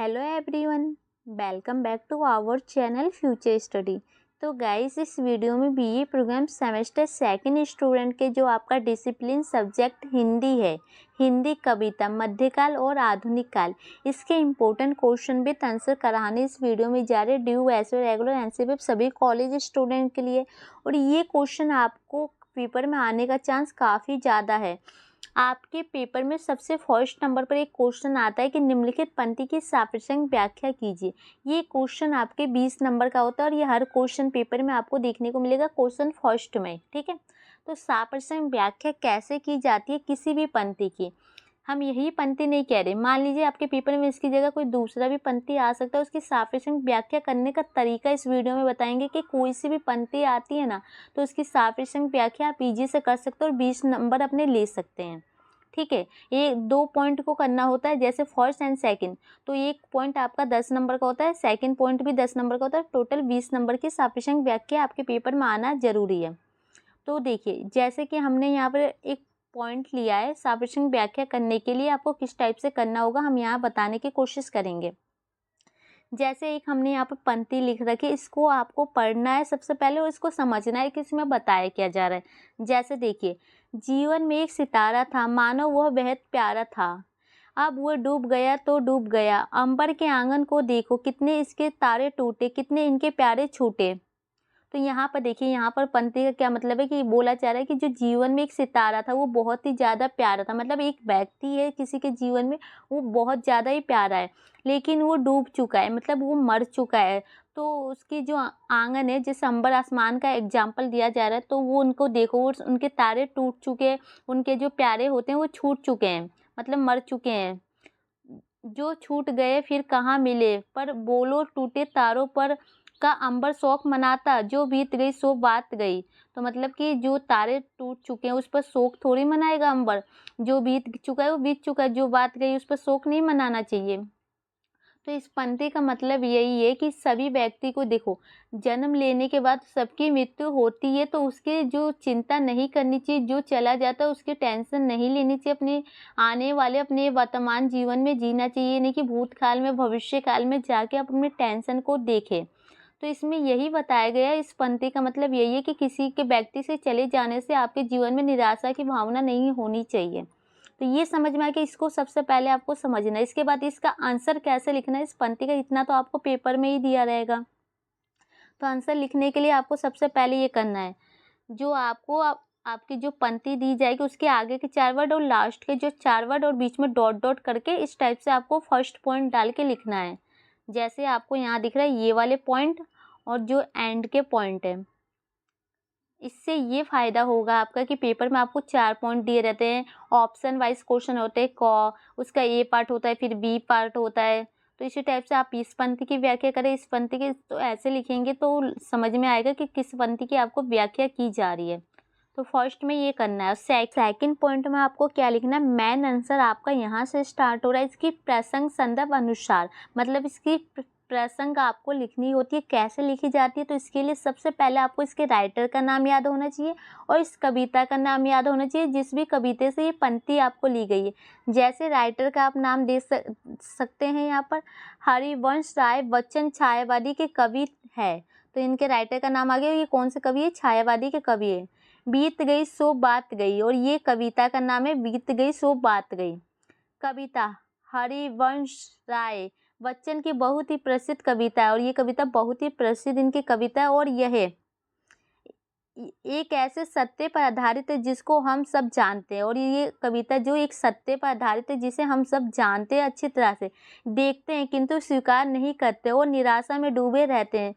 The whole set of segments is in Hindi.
Hello everyone, welcome back to our channel future study. तो गाइस, इस वीडियो में BA program semester second student के जो आपका डिसिप्लिन सब्जेक्ट हिंदी है, हिंदी कविता मध्यकाल और आधुनिक काल, इसके इम्पोर्टेंट क्वेश्चन विद आंसर कराने इस वीडियो में जा रहे ड्यू एसओ रेगुलर एनसीपी सभी कॉलेज स्टूडेंट के लिए। और ये क्वेश्चन आपको पेपर में आने का चांस काफ़ी ज़्यादा है। आपके पेपर में सबसे फर्स्ट नंबर पर एक क्वेश्चन आता है कि निम्नलिखित पंक्ति की सापेक्षिक व्याख्या कीजिए। ये क्वेश्चन आपके 20 नंबर का होता है और ये हर क्वेश्चन पेपर में आपको देखने को मिलेगा क्वेश्चन फर्स्ट में। ठीक है, तो सापेक्षिक व्याख्या कैसे की जाती है किसी भी पंक्ति की। हम यही पंक्ति नहीं कह रहे, मान लीजिए आपके पेपर में इसकी जगह कोई दूसरा भी पंक्ति आ सकता है, उसकी सापेक्षिक व्याख्या करने का तरीका इस वीडियो में बताएंगे कि कोई सी भी पंक्ति आती है ना, तो उसकी सापेक्षिक व्याख्या आप इजी से कर सकते हो और 20 नंबर अपने ले सकते हैं। ठीक है, ये 2 पॉइंट को करना होता है, जैसे फर्स्ट एंड सेकंड, तो एक पॉइंट आपका 10 नंबर का होता है, सेकंड पॉइंट भी 10 नंबर का होता है, टोटल 20 नंबर की सापेक्षिक व्याख्या आपके पेपर में आना जरूरी है। तो देखिए, जैसे कि हमने यहाँ पर एक पॉइंट लिया है, सापेक्षिक व्याख्या करने के लिए आपको किस टाइप से करना होगा हम यहाँ बताने की कोशिश करेंगे। जैसे एक हमने यहाँ पर पंक्ति लिख रखी, इसको आपको पढ़ना है सबसे पहले और इसको समझना है कि इसमें बताया क्या जा रहा है। जैसे देखिए, जीवन में एक सितारा था, मानो वह बेहद प्यारा था, अब वह डूब गया तो डूब गया, अंबर के आंगन को देखो, कितने इसके तारे टूटे, कितने इनके प्यारे छूटे। तो यहाँ पर देखिए, यहाँ पर पंक्ति का क्या मतलब है कि बोला जा रहा है कि जो जीवन में एक सितारा था वो बहुत ही ज़्यादा प्यारा था, मतलब एक व्यक्ति है किसी के जीवन में वो बहुत ज़्यादा ही प्यारा है, लेकिन वो डूब चुका है, मतलब वो मर चुका है। तो उसकी जो आंगन है, जैसे अंबर आसमान का एग्जाम्पल दिया जा रहा है, तो वो उनको देखो, वो उनके तारे टूट चुके हैं, उनके जो प्यारे होते हैं वो छूट चुके हैं, मतलब मर चुके हैं। जो छूट गए फिर कहाँ मिले, पर बोलो टूटे तारों पर का अंबर शोक मनाता, जो बीत गई सो बात गई। तो मतलब कि जो तारे टूट चुके हैं उस पर शोक थोड़ी मनाएगा अंबर, जो बीत चुका है वो बीत चुका है, जो बात गई उस पर शोक नहीं मनाना चाहिए। तो इस पंक्ति का मतलब यही है कि सभी व्यक्ति को देखो, जन्म लेने के बाद सबकी मृत्यु होती है, तो उसके जो चिंता नहीं करनी चाहिए, जो चला जाता है उसकी टेंशन नहीं लेनी चाहिए, अपने आने वाले अपने वर्तमान जीवन में जीना चाहिए, नहीं कि भूतकाल में भविष्य काल में जाके अपने टेंशन को देखें। तो इसमें यही बताया गया है, इस पंक्ति का मतलब यही है कि किसी के व्यक्ति से चले जाने से आपके जीवन में निराशा की भावना नहीं होनी चाहिए। तो ये समझ में आया कि इसको सबसे पहले आपको समझना है। इसके बाद इसका आंसर कैसे लिखना है इस पंक्ति का, इतना तो आपको पेपर में ही दिया रहेगा। तो आंसर लिखने के लिए आपको सबसे पहले ये करना है, जो आपको आपकी जो पंक्ति दी जाएगी उसके आगे के 4 वर्ड और लास्ट के जो 4 वर्ड और बीच में डॉट डॉट करके इस टाइप से आपको फर्स्ट पॉइंट डाल के लिखना है। जैसे आपको यहाँ दिख रहा है ये वाले पॉइंट और जो एंड के पॉइंट है। इससे ये फ़ायदा होगा आपका कि पेपर में आपको 4 पॉइंट दिए रहते हैं, ऑप्शन वाइज क्वेश्चन होते हैं, उसका ए पार्ट होता है, फिर बी पार्ट होता है। तो इसी टाइप से आप इस पंक्ति की व्याख्या करें, इस पंक्ति की, तो ऐसे लिखेंगे तो समझ में आएगा कि किस पंक्ति की आपको व्याख्या की जा रही है। तो फर्स्ट में ये करना है। सेकंड पॉइंट में आपको क्या लिखना है, मेन आंसर आपका यहाँ से स्टार्ट हो रहा है, इसकी प्रसंग संदर्भ अनुसार, मतलब इसकी प्रसंग आपको लिखनी होती है। कैसे लिखी जाती है, तो इसके लिए सबसे पहले आपको इसके राइटर का नाम याद होना चाहिए और इस कविता का नाम याद होना चाहिए, जिस भी कविता से ये पंक्ति आपको ली गई है। जैसे राइटर का आप नाम दे सकते हैं, यहाँ पर हरिवंश राय बच्चन छायावादी के कवि है, तो इनके राइटर का नाम आ गया। ये कौन से कवि है, छायावादी के कवि है। बीत गई सो बात गई, और ये कविता का नाम है बीत गई सो बात गई। कविता हरिवंश राय बच्चन की बहुत ही प्रसिद्ध कविता है, और ये कविता बहुत ही प्रसिद्ध इनकी कविता है, और यह एक ऐसे सत्य पर आधारित है जिसको हम सब जानते हैं। और ये कविता जो एक सत्य पर आधारित है जिसे हम सब जानते हैं, अच्छी तरह से देखते हैं, किंतु स्वीकार नहीं करते और निराशा में डूबे रहते हैं।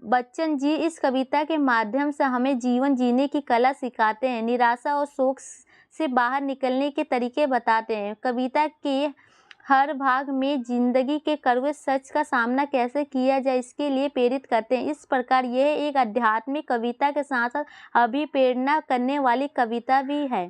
बच्चन जी इस कविता के माध्यम से हमें जीवन जीने की कला सिखाते हैं, निराशा और शोक से बाहर निकलने के तरीके बताते हैं। कविता के हर भाग में जिंदगी के कड़वे सच का सामना कैसे किया जाए इसके लिए प्रेरित करते हैं। इस प्रकार यह एक आध्यात्मिक कविता के साथ साथ अभिप्रेरणा करने वाली कविता भी है।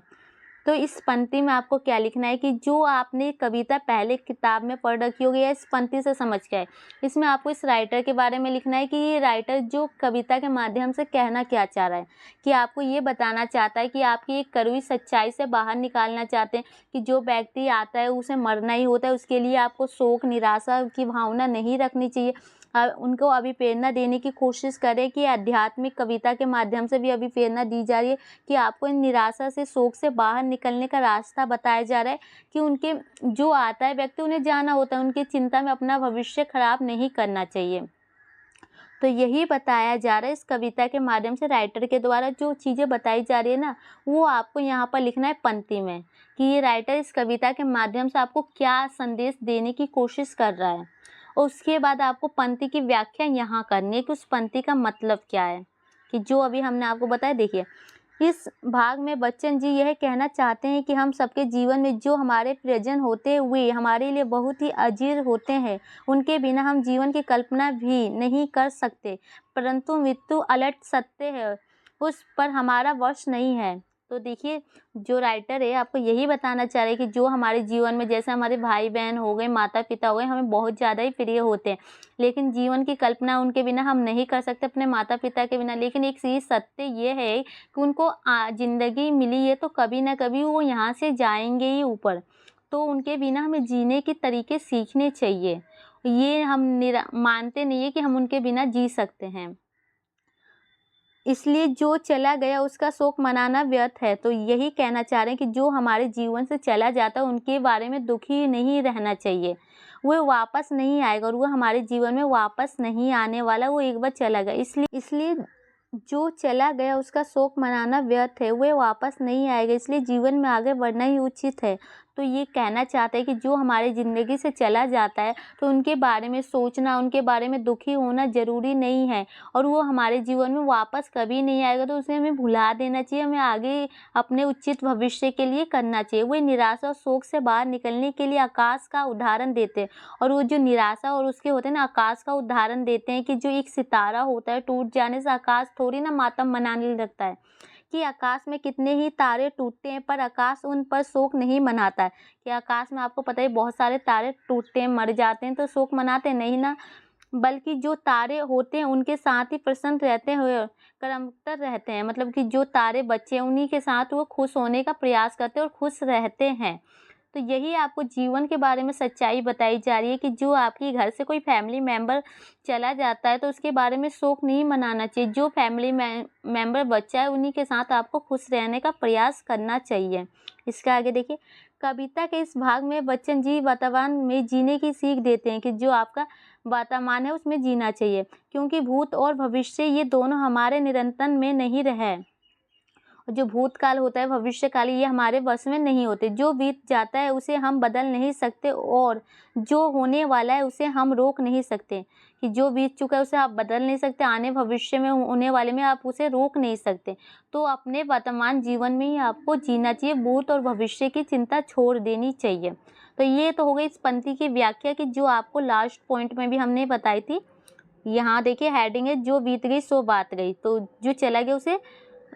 तो इस पंक्ति में आपको क्या लिखना है कि जो आपने कविता पहले किताब में पढ़ रखी होगी या इस पंक्ति से समझ के आए, इसमें आपको इस राइटर के बारे में लिखना है कि ये राइटर जो कविता के माध्यम से कहना क्या चाह रहा है, कि आपको ये बताना चाहता है कि आपकी एक कड़वी सच्चाई से बाहर निकालना चाहते हैं कि जो व्यक्ति आता है उसे मरना ही होता है, उसके लिए आपको शोक निराशा की भावना नहीं रखनी चाहिए। उनको अभी प्रेरणा देने की कोशिश करें कि आध्यात्मिक कविता के माध्यम से भी अभी प्रेरणा दी जा रही है कि आपको इन निराशा से शोक से बाहर निकलने का रास्ता बताया जा रहा है कि उनके जो आता है व्यक्ति उन्हें जाना होता है, उनकी चिंता में अपना भविष्य खराब नहीं करना चाहिए। तो यही बताया जा रहा है इस कविता के माध्यम से, राइटर के द्वारा जो चीज़ें बताई जा रही है ना, वो आपको यहाँ पर लिखना है पंक्ति में कि ये राइटर इस कविता के माध्यम से आपको क्या संदेश देने की कोशिश कर रहा है। और उसके बाद आपको पंक्ति की व्याख्या यहाँ करनी है कि उस पंक्ति का मतलब क्या है, कि जो अभी हमने आपको बताया। देखिए, इस भाग में बच्चन जी यह कहना चाहते हैं कि हम सबके जीवन में जो हमारे प्रियजन होते हुए हमारे लिए बहुत ही अजीज होते हैं, उनके बिना हम जीवन की कल्पना भी नहीं कर सकते, परंतु मृत्यु अलट सत्य है, उस पर हमारा वश नहीं है। तो देखिए, जो राइटर है आपको यही बताना चाह रहे हैं कि जो हमारे जीवन में, जैसे हमारे भाई बहन हो गए, माता पिता हो गए, हमें बहुत ज़्यादा ही प्रिय होते हैं, लेकिन जीवन की कल्पना उनके बिना हम नहीं कर सकते, अपने माता पिता के बिना। लेकिन एक चीज़ सत्य ये है कि उनको ज़िंदगी मिली है तो कभी ना कभी वो यहाँ से जाएंगे ही ऊपर, तो उनके बिना हमें जीने के तरीके सीखने चाहिए। ये हम मानते नहीं है कि हम उनके बिना जी सकते हैं, इसलिए जो चला गया उसका शोक मनाना व्यर्थ है। तो यही कहना चाह रहे हैं कि जो हमारे जीवन से चला जाता है उनके बारे में दुखी नहीं रहना चाहिए, वो वापस नहीं आएगा और वो हमारे जीवन में वापस नहीं आने वाला, वो एक बार चला गया। इसलिए जो चला गया उसका शोक मनाना व्यर्थ है, वो वापस नहीं आएगा, इसलिए जीवन में आगे बढ़ना ही उचित है। तो ये कहना चाहते हैं कि जो हमारी ज़िंदगी से चला जाता है तो उनके बारे में सोचना, उनके बारे में दुखी होना ज़रूरी नहीं है, और वो हमारे जीवन में वापस कभी नहीं आएगा, तो उसे हमें भुला देना चाहिए। हमें आगे अपने उचित भविष्य के लिए करना चाहिए। वो निराशा और शोक से बाहर निकलने के लिए आकाश का उदाहरण देते हैं, और वो जो निराशा और उसके होते हैं ना, आकाश का उदाहरण देते हैं कि जो एक सितारा होता है, टूट जाने से आकाश थोड़ी ना मातम मनाने लगता है, कि आकाश में कितने ही तारे टूटते हैं पर आकाश उन पर शोक नहीं मनाता है। कि आकाश में आपको पता है बहुत सारे तारे टूटते हैं, मर जाते हैं, तो शोक मनाते नहीं ना, बल्कि जो तारे होते हैं उनके साथ ही प्रसन्न रहते हुए क्रमतर रहते हैं, मतलब कि जो तारे बचे हैं उन्हीं के साथ वो खुश होने का प्रयास करते हैं और खुश रहते हैं। तो यही आपको जीवन के बारे में सच्चाई बताई जा रही है कि जो आपके घर से कोई फैमिली मेम्बर चला जाता है तो उसके बारे में शोक नहीं मनाना चाहिए। जो फैमिली मेम्बर बचा है उन्हीं के साथ आपको खुश रहने का प्रयास करना चाहिए। इसका आगे देखिए, कविता के इस भाग में बच्चन जी वातावरण में जीने की सीख देते हैं कि जो आपका वर्तमान है उसमें जीना चाहिए, क्योंकि भूत और भविष्य ये दोनों हमारे नियंत्रण में नहीं रहे। जो भूतकाल होता है, भविष्यकाल, ये हमारे वश में नहीं होते। जो बीत जाता है उसे हम बदल नहीं सकते और जो होने वाला है उसे हम रोक नहीं सकते। कि जो बीत चुका है उसे आप बदल नहीं सकते, आने भविष्य में होने वाले में आप उसे रोक नहीं सकते। तो अपने वर्तमान जीवन में ही आपको जीना चाहिए, भूत और भविष्य की चिंता छोड़ देनी चाहिए। तो ये तो हो गई इस पंक्ति की व्याख्या की जो आपको लास्ट पॉइंट में भी हमने बताई थी। यहाँ देखिए हेडिंग है, जो बीत गई सो बात गई, तो जो चला गया उसे,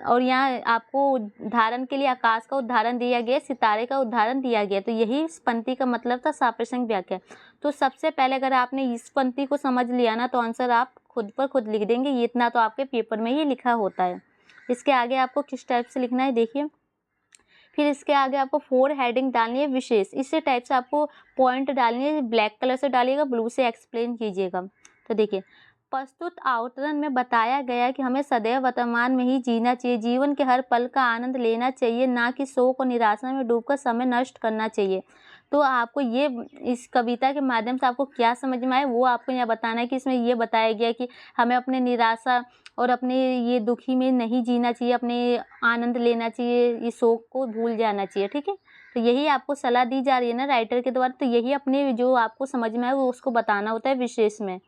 और यहाँ आपको उदाहरण के लिए आकाश का उदाहरण दिया गया, सितारे का उदाहरण दिया गया। तो यही इस पंक्ति का मतलब था, साप्रसंग व्याख्या। तो सबसे पहले अगर आपने इस पंक्ति को समझ लिया ना तो आंसर आप खुद पर खुद लिख देंगे, ये इतना तो आपके पेपर में ही लिखा होता है। इसके आगे आपको किस टाइप से लिखना है देखिए, फिर इसके आगे आपको 4 हेडिंग डालनी है विशेष, इसी टाइप से आपको पॉइंट डालनी है, ब्लैक कलर से डालिएगा, ब्लू से एक्सप्लेन कीजिएगा। तो देखिए, प्रस्तुत आउटलाइन में बताया गया कि हमें सदैव वर्तमान में ही जीना चाहिए, जीवन के हर पल का आनंद लेना चाहिए, ना कि शोक और निराशा में डूबकर समय नष्ट करना चाहिए। तो आपको ये इस कविता के माध्यम से आपको क्या समझ में आया वो आपको यहाँ बताना है कि इसमें ये बताया गया कि हमें अपने निराशा और अपने ये दुखी में नहीं जीना चाहिए, अपने आनंद लेना चाहिए, ये शोक को भूल जाना चाहिए। ठीक है, तो यही आपको सलाह दी जा रही है ना राइटर के द्वारा। तो यही अपने जो आपको समझ में आए वो उसको बताना होता है विशेष में।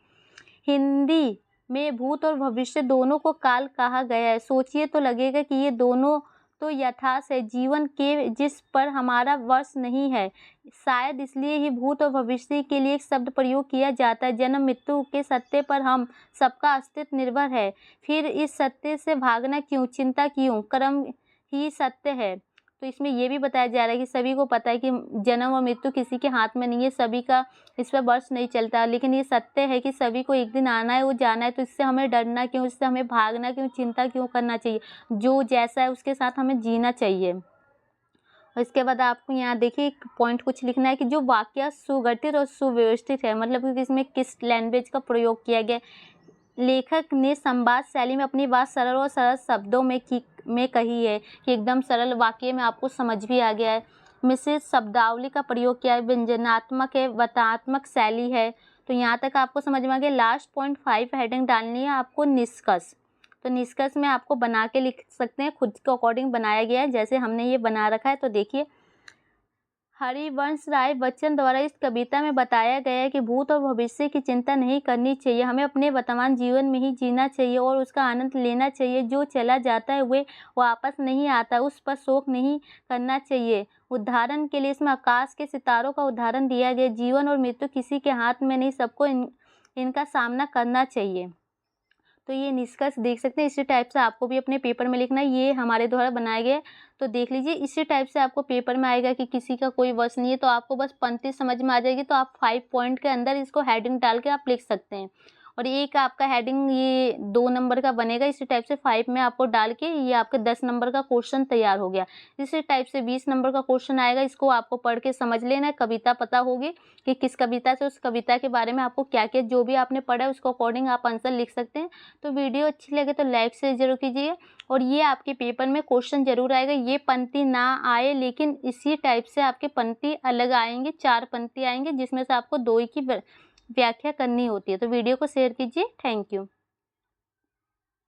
हिंदी में भूत और भविष्य दोनों को काल कहा गया है। सोचिए तो लगेगा कि ये दोनों तो यथार्थ है, जीवन के जिस पर हमारा वश नहीं है। शायद इसलिए ही भूत और भविष्य के लिए एक शब्द प्रयोग किया जाता है। जन्म मृत्यु के सत्य पर हम सबका अस्तित्व निर्भर है। फिर इस सत्य से भागना क्यों, चिंता क्यों, कर्म ही सत्य है। तो इसमें ये भी बताया जा रहा है कि सभी को पता है कि जन्म और मृत्यु किसी के हाथ में नहीं है, सभी का इस पर बस नहीं चलता, लेकिन ये सत्य है कि सभी को एक दिन आना है, वो जाना है। तो इससे हमें डरना क्यों, इससे हमें भागना क्यों, चिंता क्यों करना चाहिए। जो जैसा है उसके साथ हमें जीना चाहिए। और इसके बाद आपको यहाँ देखिए एक पॉइंट कुछ लिखना है कि जो वाक्य सुगठित और सुव्यवस्थित है, मतलब कि इसमें किस लैंग्वेज का प्रयोग किया गया। लेखक ने संवाद शैली में अपनी बात सरल और सरल शब्दों में कही है कि एकदम सरल वाक्य में आपको समझ भी आ गया है। मिश्रित शब्दावली का प्रयोग किया है, व्यंजनात्मक है, वतात्मक शैली है। तो यहाँ तक आपको समझ में आ गया। लास्ट पॉइंट 5 हेडिंग डालनी है आपको, निष्कर्ष। तो निष्कर्ष में आपको बना के लिख सकते हैं, खुद के अकॉर्डिंग बनाया गया है, जैसे हमने ये बना रखा है। तो देखिए, हरिवंश राय बच्चन द्वारा इस कविता में बताया गया है कि भूत और भविष्य की चिंता नहीं करनी चाहिए, हमें अपने वर्तमान जीवन में ही जीना चाहिए और उसका आनंद लेना चाहिए। जो चला जाता है वह वापस नहीं आता, उस पर शोक नहीं करना चाहिए। उदाहरण के लिए इसमें आकाश के सितारों का उदाहरण दिया गया। जीवन और मृत्यु किसी के हाथ में नहीं, सबको इनका सामना करना चाहिए। तो ये निष्कर्ष देख सकते हैं। इसी टाइप से आपको भी अपने पेपर में लिखना है, ये हमारे द्वारा बनाए गए। तो देख लीजिए, इसी टाइप से आपको पेपर में आएगा कि किसी का कोई वश नहीं है, तो आपको बस पंक्ति समझ में आ जाएगी। तो आप 5 पॉइंट के अंदर इसको हेडिंग डाल के आप लिख सकते हैं। और एक आपका हेडिंग ये 2 नंबर का बनेगा। इसी टाइप से 5 में आपको डाल के ये आपका 10 नंबर का क्वेश्चन तैयार हो गया। इसी टाइप से 20 नंबर का क्वेश्चन आएगा, इसको आपको पढ़ के समझ लेना है। कविता पता होगी कि किस कविता से, उस कविता के बारे में आपको क्या क्या जो भी आपने पढ़ा है उसको अकॉर्डिंग आप आंसर लिख सकते हैं। तो वीडियो अच्छी लगे तो लाइक शेयर जरूर कीजिए। और ये आपके पेपर में क्वेश्चन जरूर आएगा। ये पंक्ति ना आए, लेकिन इसी टाइप से आपके पंक्ति अलग आएंगे, 4 पंक्ति आएंगे, जिसमें से आपको 2 ही की व्याख्या करनी होती है। तो वीडियो को शेयर कीजिए। Thank you.